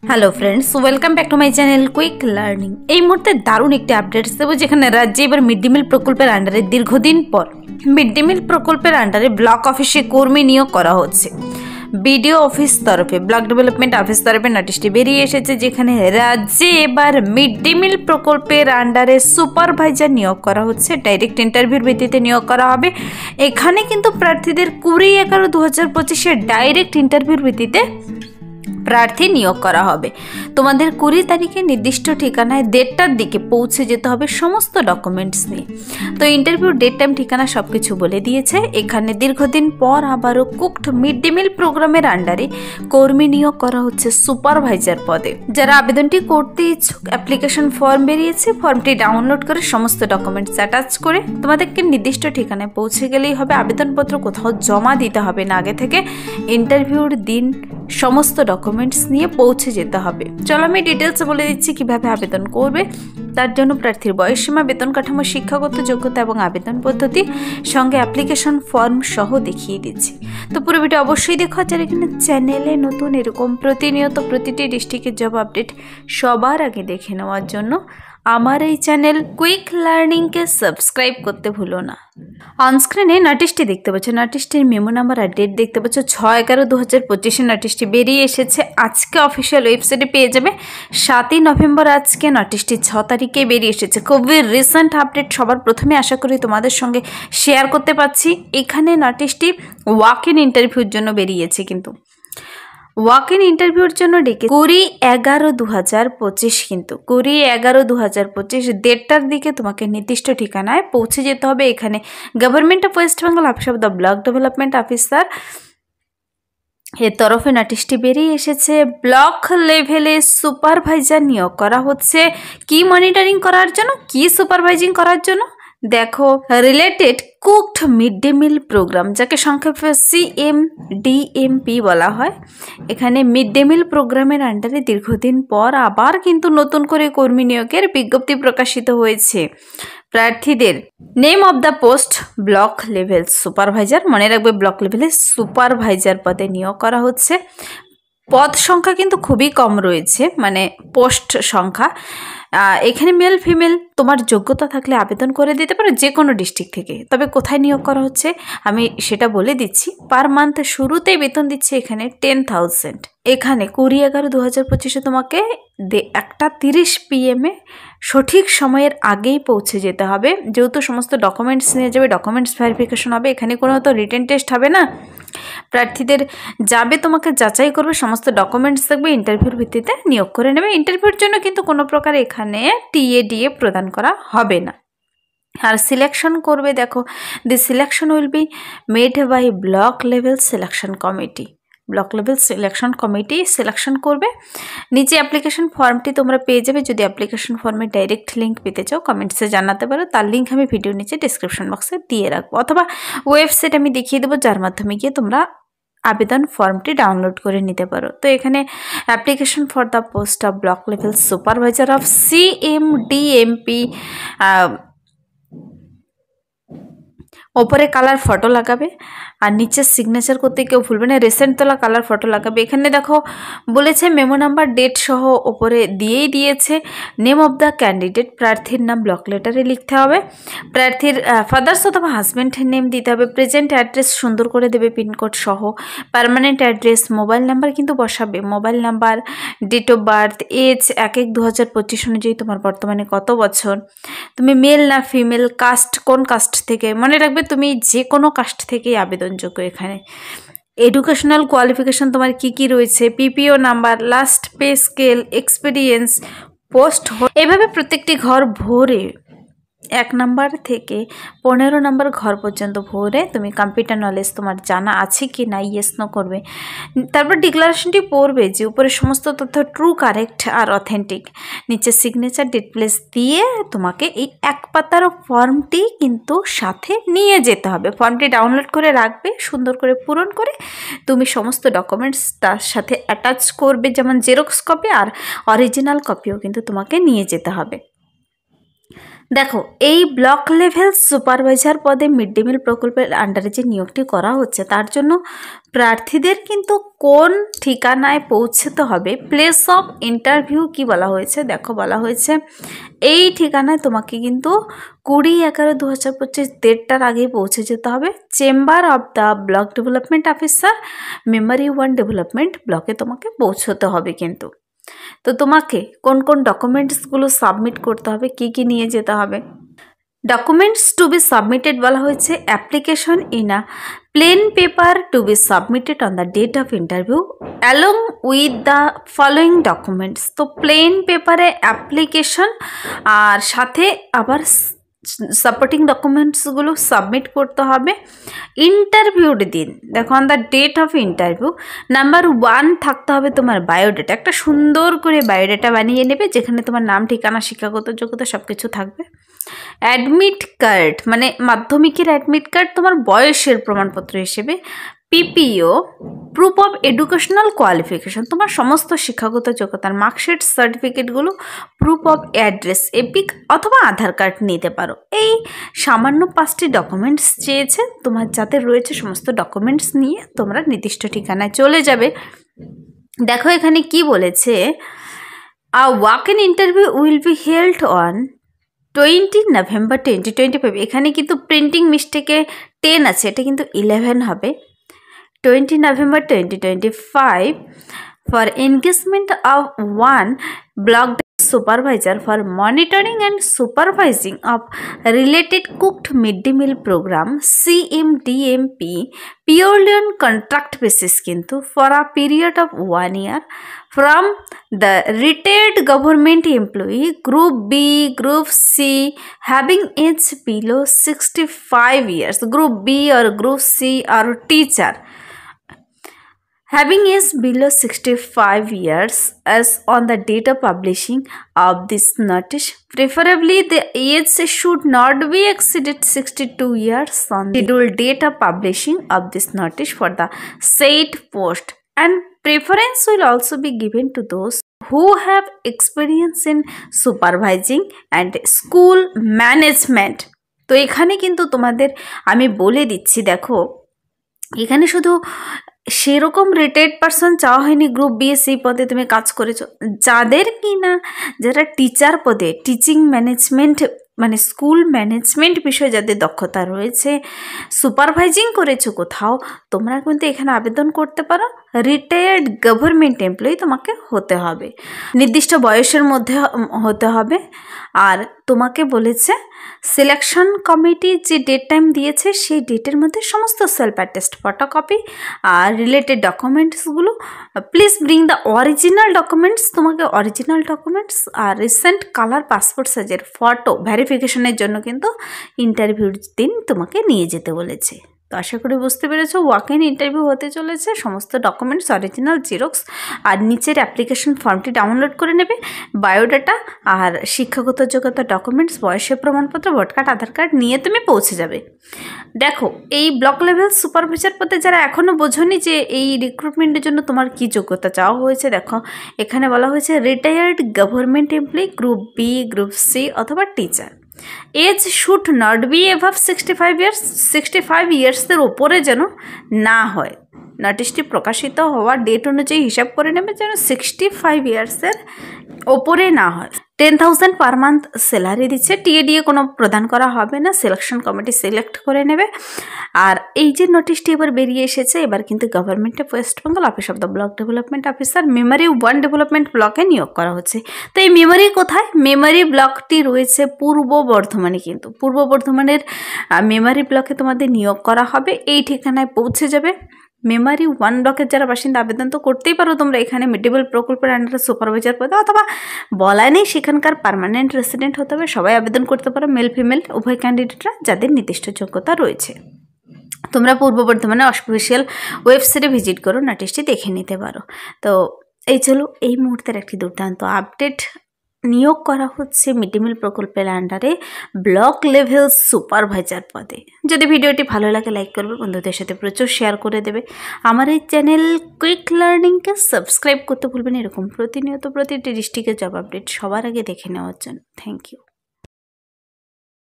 Hello friends, welcome back to my channel quick learning. এই মুহূর্তে দারুণ একটি আপডেটস দেবো, যেখানে রাজ্যে এবার মিড ডে মিল প্রকল্পের আন্ডারে দীর্ঘদিন পর মিড ডে মিল প্রকল্পের আন্ডারে ব্লক অফিসে কর্মী নিয়োগ করা হচ্ছে। বিডিও অফিস তরফে, ব্লক ডেভেলপমেন্ট অফিস তরফে নোটিশটি বেরিয়ে এসেছে, যেখানে রাজ্যে এবার মিড ডে মিল প্রকল্পের আন্ডারে সুপারভাইজার নিয়োগ করা হচ্ছে। ডাইরেক্ট ইন্টারভিউর ভিত্তিতে নিয়োগ করা হবে। এখানে কিন্তু প্রার্থীদের 20/11/2025 ডাইরেক্ট ইন্টারভিউর ভিত্তিতে প্রার্থী নিয়োগ করা হবে। তোমাদের 20 তারিখে নির্দিষ্ট ঠিকানায় 1:30টার দিকে পৌঁছে যেতে হবে সমস্ত ডকুমেন্টস নিয়ে। তো ইন্টারভিউ ডেট, টাইম, ঠিকানা সব কিছু বলে দিয়েছে। এখানে দীর্ঘদিন পর আবারও কুকড মিড ডে মিল প্রোগ্রামের আন্ডারে কর্মী নিয়োগ করা হচ্ছে সুপারভাইজার পদে। যারা আবেদনটি করতে ইচ্ছুক, অ্যাপ্লিকেশন ফর্ম বেরিয়েছে, ফর্মটি ডাউনলোড করে সমস্ত ডকুমেন্টস অ্যাটাচ করে তোমাদেরকে নির্দিষ্ট ঠিকানায় পৌঁছে গেলেই হবে। আবেদনপত্র কোথাও জমা দিতে হবে না আগে থেকে। ইন্টারভিউর দিন সমস্ত ডকুমেন্টস নিয়ে পৌঁছে যেতে হবে। চলো আমি ডিটেলস বলে দিচ্ছি কিভাবে আবেদন করবে। তার জন্য প্রার্থীর বয়সসীমা, বেতন কাঠামো, শিক্ষাগত যোগ্যতা এবং আবেদন পদ্ধতি সঙ্গে অ্যাপ্লিকেশন ফর্ম সহ দেখিয়ে দিচ্ছি। তো পুরো ভিডিও অবশ্যই দেখো। আর এখানে চ্যানেলে নতুন এরকম প্রতিনিয়ত প্রতিটি ডিস্ট্রিক্টের জব আপডেট সবার আগে দেখে নেওয়ার জন্য আমার এই চ্যানেল কুইক লার্নিংকে সাবস্ক্রাইব করতে ভুলো না। অনস্ক্রিনে নোটিশটি দেখতে পাচ্ছ, নোটিশটির মেমো নাম্বার আর ডেট দেখতে পাচ্ছ। 6/11/2025 নোটিশটি বেরিয়ে এসেছে। আজকে অফিসিয়াল ওয়েবসাইটে পেয়ে যাবে। 7ই নভেম্বর আজকে নোটিশটি 6 তারিখে বেরিয়ে এসেছে। খুবই রিসেন্ট আপডেট, সবার প্রথমে আশা করি তোমাদের সঙ্গে শেয়ার করতে পারছি। এখানে নোটিশটি ওয়াক ইন ইন্টারভিউর জন্য বেরিয়েছে, কিন্তু ওয়াক ইন ইন্টারভিউর জন্য ডেকে 20/11/2025, কিন্তু 20/11/2025 1:30টার দিকে তোমাকে নির্দিষ্ট ঠিকানায় পৌঁছে যেতে হবে। এখানে government of West Bengal office of the block development officer এর তরফে নোটিশটি বেরিয়ে এসেছে। ব্লক লেভেলে সুপারভাইজার নিয়োগ করা হচ্ছে। কি মনিটরিং করার জন্য, কি সুপারভাইজিং করার জন্য? দেখো, related cooked mid day meal programme, যাকে সংক্ষেপে CMDMP বলা হয়। এখানে মিড ডে মিল প্রোগ্রামের আন্ডারে দীর্ঘদিন পর আবার কিন্তু নতুন করে কর্মী নিয়োগের বিজ্ঞপ্তি প্রকাশিত হয়েছে। প্রার্থীদের name of the post block level supervisor, মনে রাখবে ব্লক লেভেলে সুপারভাইজার পদে নিয়োগ করা হচ্ছে। পদ সংখ্যা কিন্তু খুবই কম রয়েছে, মানে পোস্ট সংখ্যা। এখানে মেল ফিমেল তোমার যোগ্যতা থাকলে আবেদন করে দিতে পারো যে কোনো ডিস্ট্রিক্ট থেকে। তবে কোথায় নিয়োগ করা হচ্ছে আমি সেটা বলে দিচ্ছি। পার মান্থ শুরুতেই বেতন দিচ্ছে এখানে 10,000। এখানে 20/11/2025 তোমাকে 1:30 PM সঠিক সময়ের আগেই পৌঁছে যেতে হবে। যেহেতু সমস্ত ডকুমেন্টস নিয়ে যাবে, ডকুমেন্টস ভেরিফিকেশন হবে। এখানে কোনো তো রিটেন টেস্ট হবে না। প্রার্থীদের যাবে, তোমাকে যাচাই করবে, সমস্ত ডকুমেন্টস থাকবে, ইন্টারভিউর ভিত্তিতে নিয়োগ করে নেবে। ইন্টারভিউর জন্য কিন্তু কোনো প্রকার এখানে TADA প্রদান করা হবে না। আর সিলেকশন করবে, দেখো, the selection will be made by block level selection committee. Block level selection committee selection করবে। নিচে অ্যাপ্লিকেশন ফর্মটি তোমরা পেয়ে যাবে। যদি অ্যাপ্লিকেশন ফর্মে ডাইরেক্ট লিঙ্ক পেতে চাও কমেন্টসে জানাতে পারো। তার লিঙ্ক আমি ভিডিও নিচে ডিসক্রিপশন বক্সে দিয়ে রাখবো, অথবা ওয়েবসাইট আমি দেখিয়ে দেবো, যার মাধ্যমে গিয়ে তোমরা আবেদন ফর্মটি ডাউনলোড করে নিতে পারো। তো এখানে application for the post of block level supervisor of CMDMP, ওপরে কালার ফটো লাগাবে আর নিচে সিগনেচার করতে কেউ ভুলবে না। রিসেন্ট তোলা কালার ফটো লাগাবে। এখানে দেখো বলেছে মেমো নাম্বার, ডেট সহ ওপরে দিয়েই দিয়েছে। নেম অফ দ্য ক্যান্ডিডেট, প্রার্থীর নাম ব্লক লেটারে লিখতে হবে। প্রার্থীর ফাদার্স অথবা হাজব্যান্ডের নেম দিতে হবে। প্রেজেন্ট অ্যাড্রেস সুন্দর করে দেবে পিনকোড সহ। পার্মানেন্ট অ্যাড্রেস, মোবাইল নাম্বার কিন্তু বসাবে, mobile number, date of birth, age 1/1/2025 অনুযায়ী তোমার বর্তমানে কত বছর, তুমি মেল না ফিমেল, কাস্ট কোন কাস্ট থেকে, মনে রাখবে তুমি যে কোনো কাস্ট থেকেই আবেদনযোগ্য। এখানে এডুকেশনাল কোয়ালিফিকেশন তোমার কি কি রয়েছে, PPO number, last pay scale, experience, post, এভাবে প্রত্যেকটি ঘর ভরে 1 নাম্বার থেকে 15 নাম্বার ঘর পর্যন্ত ভরে তুমি কম্পিউটার নলেজ তোমার জানা আছে কি না ইয়েস নো করবে। তারপর ডিক্লারেশনটি পড়বে যে উপরে সমস্ত তথ্য ট্রু, কারেক্ট আর অথেন্টিক। নিচে সিগনেচার, ডেট, প্লেস দিয়ে তোমাকে এই 1 পাতার ফর্মটি কিন্তু সাথে নিয়ে যেতে হবে। ফর্মটি ডাউনলোড করে রাখবে, সুন্দর করে পূরণ করে তুমি সমস্ত ডকুমেন্টস তার সাথে অ্যাটাচ করবে, যেমন জেরক্স কপি আর অরিজিনাল কপিও কিন্তু তোমাকে নিয়ে যেতে হবে। দেখো এই ব্লক লেভেল সুপারভাইজার পদে মিড ডে মিল প্রকল্পের আন্ডারে যে নিয়োগটি করা হচ্ছে তার জন্য প্রার্থীদের কিন্তু কোন ঠিকানায় পৌঁছতে হবে, প্লেস অফ ইন্টারভিউ কি বলা হয়েছে, দেখো বলা হয়েছে এই ঠিকানায় তোমাকে কিন্তু 20/11/2025 দেড়টার আগেই পৌঁছে যেতে হবে। Chamber of the block development officer, memory 1 development ব্লকে তোমাকে পৌঁছতে হবে কিন্তু। তো তোমাকে কোন কোন ডকুমেন্টসগুলো সাবমিট করতে হবে, কি কি নিয়ে যেতে হবে। ডকুমেন্টস টু বি সাবমিটেড বলা হয়েছে application in a plain paper to be submitted on the date of interview along with the following documents. তো প্লেন পেপারে অ্যাপ্লিকেশন আর সাথে আবার সাপোর্টিং ডকুমেন্টসগুলো সাবমিট করতে হবে ইন্টারভিউর দিন। দেখো on the date of interview number 1 থাকতে হবে তোমার বায়োডাটা, একটা সুন্দর করে বায়োডাটা বানিয়ে নেবে যেখানে তোমার নাম, ঠিকানা, শিক্ষাগত যোগ্যতা সব কিছু থাকবে। অ্যাডমিট কার্ড মানে মাধ্যমিকের অ্যাডমিট কার্ড তোমার বয়সের প্রমাণপত্র হিসেবে। PPO proof of educational qualification, তোমার সমস্ত শিক্ষাগত যোগ্যতার মার্কশিট, সার্টিফিকেটগুলো, প্রুফ অফ অ্যাড্রেস, এপিক অথবা আধার কার্ড নিতে পারো। এই সামান্য 5টি ডকুমেন্টস চেয়েছে, তোমার যাতে রয়েছে সমস্ত ডকুমেন্টস নিয়ে তোমরা নির্দিষ্ট ঠিকানায় চলে যাবে। দেখো এখানে কি বলেছে, a walk in interview will be held on 20 November 2025। এখানে কিন্তু প্রিন্টিং মিস্টেকে 10 আছে, এটা কিন্তু 11 হবে। 20 November 2025 for engagement of 1 block supervisor for monitoring and supervising of related cooked mid-day meal program CMDMP purely on contract basis কিন্তু for a period of 1 year from the retired government employee group B, group C having age below 65 years, group B or group C or teacher having age below 65 years as on the date of publishing of this notice. Preferably the age should not be exceeded 62 years on the scheduled date of publishing of this notice for the said post, and preference will also be given to those who have experience in supervising and school management. তো এখানে কিন্তু তোমাদের আমি বলে দিচ্ছি, দেখো এখানে শুধু সেরকম রিটায়ার্ড পারসন চাওয়া হয়নি গ্রুপ বি সি পদে তুমি কাজ করেছো, যাদের কি না যারা টিচার পদে টিচিং ম্যানেজমেন্ট মানে স্কুল ম্যানেজমেন্ট বিষয়ে যাদের দক্ষতা রয়েছে, সুপারভাইজিং করেছো কোথাও, তোমরা কিন্তু এখানে আবেদন করতে পারো। রিটায়ার্ড গভর্নমেন্ট এমপ্লয়ি তোমাকে হতে হবে, নির্দিষ্ট বয়সের মধ্যে হতে হবে। আর তোমাকে বলেছে সিলেকশন কমিটি যে ডেট টাইম দিয়েছে সেই ডেটের মধ্যে সমস্ত সেলফ অ্যাটেস্ট ফটোকপি আর রিলেটেড ডকুমেন্টসগুলো please bring the original documents, তোমাকে original documents are recent colour passport সাইজের ফটো ভেরিফিকেশনের জন্য কিন্তু ইন্টারভিউর দিন তোমাকে নিয়ে যেতে বলেছে। তো আশা করি বুঝতে পেরেছো, ওয়াক ইন ইন্টারভিউ হতে চলেছে, সমস্ত ডকুমেন্টস অরিজিনাল জেরক্স আর নিচের অ্যাপ্লিকেশন ফর্মটি ডাউনলোড করে নেবে, বায়োডাটা আর শিক্ষাগত যোগ্যতা ডকুমেন্টস, বয়সের প্রমাণপত্র, ভোট কার্ড, আধার কার্ড নিয়ে তুমি পৌঁছে যাবে। দেখো এই ব্লক লেভেল সুপারভাইজার পদে যারা এখনও বোঝোনি যে এই রিক্রুটমেন্টের জন্য তোমার কি যোগ্যতা চাওয়া হয়েছে, দেখো এখানে বলা হয়েছে retired government employee group B, group C অথবা teacher. Age should not be above 65 years, 65 ইয়ার্সের ওপরে যেন না হয়। নোটিশটি প্রকাশিত হওয়ার ডেট অনুযায়ী হিসাব করে নেবে যেন 65 ইয়ার্সের ওপরে না হয়। 10,000 পার মান্থ স্যালারি দিচ্ছে, টিএডিএ কোনো প্রদান করা হবে না, সিলেকশন কমিটি সিলেক্ট করে নেবে। আর এই যে নোটিশটি এবার বেরিয়ে এসেছে, এবার কিন্তু government of West Bengal office of the block development officer memory 1 development ব্লকে নিয়োগ করা হচ্ছে। তো এই মেমোরি কোথায়? মেমোরি ব্লকটি রয়েছে পূর্ব বর্ধমানে, কিন্তু পূর্ব বর্ধমানের মেমোরি ব্লকে তোমাদের নিয়োগ করা হবে। এই ঠিকানায় পৌঁছে যাবে। মেমোরি 1 ব্লকের যারা বাসিন্দা আবেদন তো করতেই পারো তোমরা এখানে মিড ডে মিল প্রকল্পের আন্ডারে সুপারভাইজার পদে, অথবা বলা নেই সেখানকার পার্মানেন্ট রেসিডেন্ট হতে হবে, সবাই আবেদন করতে পারো, মেল ফিমেল উভয় ক্যান্ডিডেটরা যাদের নির্দিষ্ট যোগ্যতা রয়েছে। তোমরা পূর্ব বর্ধমানে অফিসিয়াল ওয়েবসাইটে ভিজিট করো, নোটিশটি দেখে নিতে পারো। তো এই চলো এই মুহূর্তের একটি দুর্দান্ত আপডেট, নিয়োগ করা হচ্ছে মিড ডে মিল প্রকল্পের আন্ডারে ব্লক লেভেল সুপারভাইজার পদে। যদি ভিডিওটি ভালো লাগে লাইক করবে, বন্ধুদের সাথে প্রচুর শেয়ার করে দেবে। আমার এই চ্যানেল কুইক লার্নিংকে সাবস্ক্রাইব করতে ভুলবেন এরকম প্রতিনিয়ত প্রতিটি ডিস্ট্রিক্টের জব আপডেট সবার আগে দেখে নেওয়ার জন্য। Thank you.